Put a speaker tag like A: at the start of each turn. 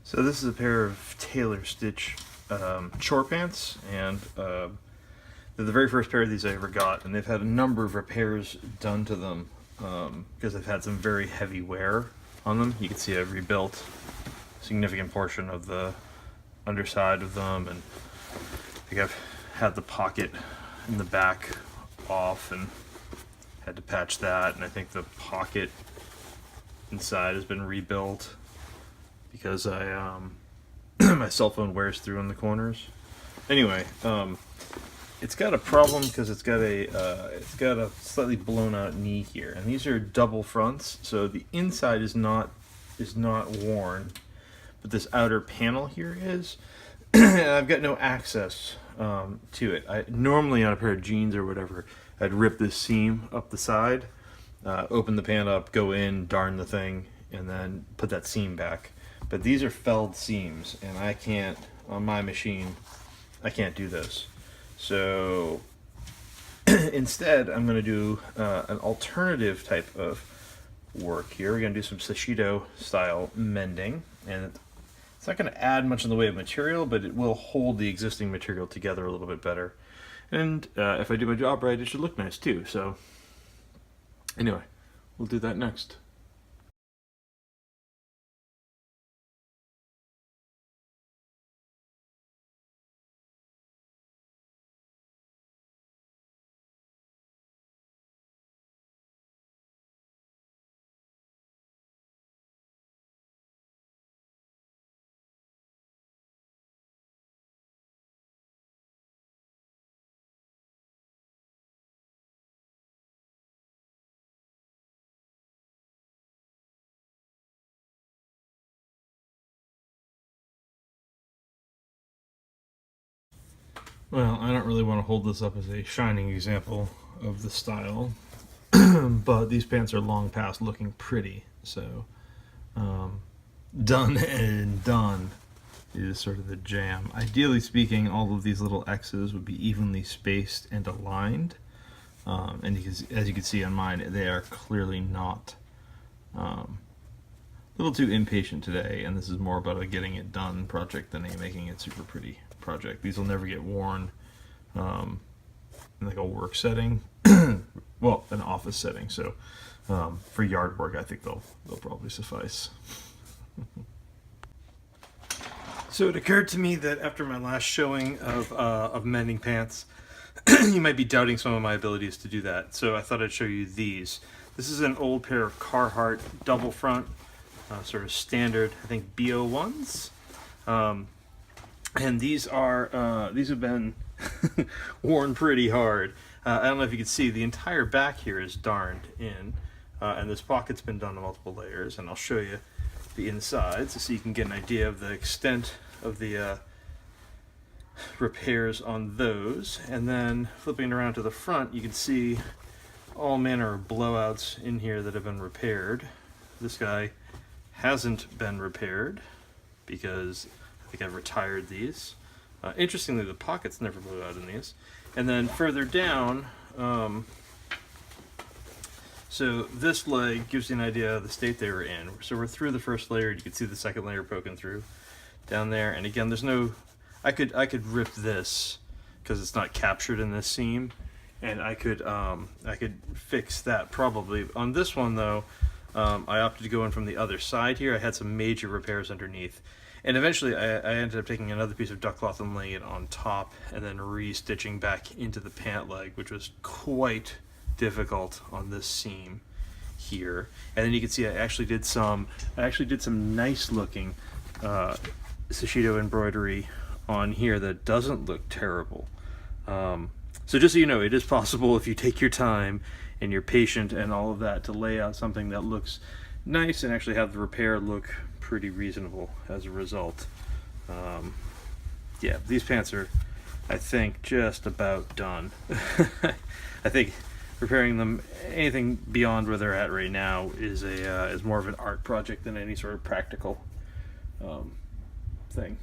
A: So this is a pair of Taylor Stitch Chore Pants, and they're the very first pair of these I ever got, and they've had a number of repairs done to them because they've had some very heavy wear on them. You can see I've rebuilt a significant portion of the underside of them, and I think I've had the pocket in the back off and had to patch that, and I think the pocket inside has been rebuilt because my cell phone wears through in the corners. Anyway, it's got a problem because it's got a slightly blown out knee here, and these are double fronts, so the inside is not worn, but this outer panel here is, and I've got no access to it. Normally on a pair of jeans or whatever, I'd rip this seam up the side, open the pant up, go in, darn the thing, and then put that seam back. But these are felled seams, and I can't, on my machine, I can't do this. So instead, I'm going to do an alternative type of work here. We're going to do some sashito style mending, and it's not going to add much in the way of material, but it will hold the existing material together a little bit better. And if I do my job right, it should look nice too. So anyway, we'll do that next. Well, I don't really want to hold this up as a shining example of the style, but these pants are long past looking pretty, so done and done is sort of the jam. Ideally speaking, all of these little X's would be evenly spaced and aligned, and as you can see on mine, they are clearly not. A little too impatient today, and this is more about a getting it done project than a making it super pretty project. These will never get worn in like a work setting, well, an office setting. So for yard work, I think they'll probably suffice. So it occurred to me that after my last showing of mending pants, you might be doubting some of my abilities to do that. So I thought I'd show you these. This is an old pair of Carhartt double front, sort of standard, I think BO1s. And these have been worn pretty hard. I don't know if you can see, the entire back here is darned in, and this pocket's been done in multiple layers, and I'll show you the insides so you can get an idea of the extent of the repairs on those. And then flipping around to the front, you can see all manner of blowouts in here that have been repaired. This guy hasn't been repaired because I think I've retired these. Interestingly, the pockets never blew out in these. And then further down, so this leg gives you an idea of the state they were in. So we're through the first layer. You can see the second layer poking through down there. And again, there's no, I could rip this because it's not captured in this seam, and I could fix that probably. On this one though, I opted to go in from the other side here. I had some major repairs underneath. And eventually I ended up taking another piece of duck cloth and laying it on top and then re-stitching back into the pant leg, which was quite difficult on this seam here. And then you can see I actually did some nice looking sashito embroidery on here that doesn't look terrible. So just so you know, it is possible if you take your time and you're patient and all of that to lay out something that looks nice and actually have the repair look pretty reasonable as a result. Yeah, these pants are, I think, just about done. I think repairing them, anything beyond where they're at right now, is more of an art project than any sort of practical thing.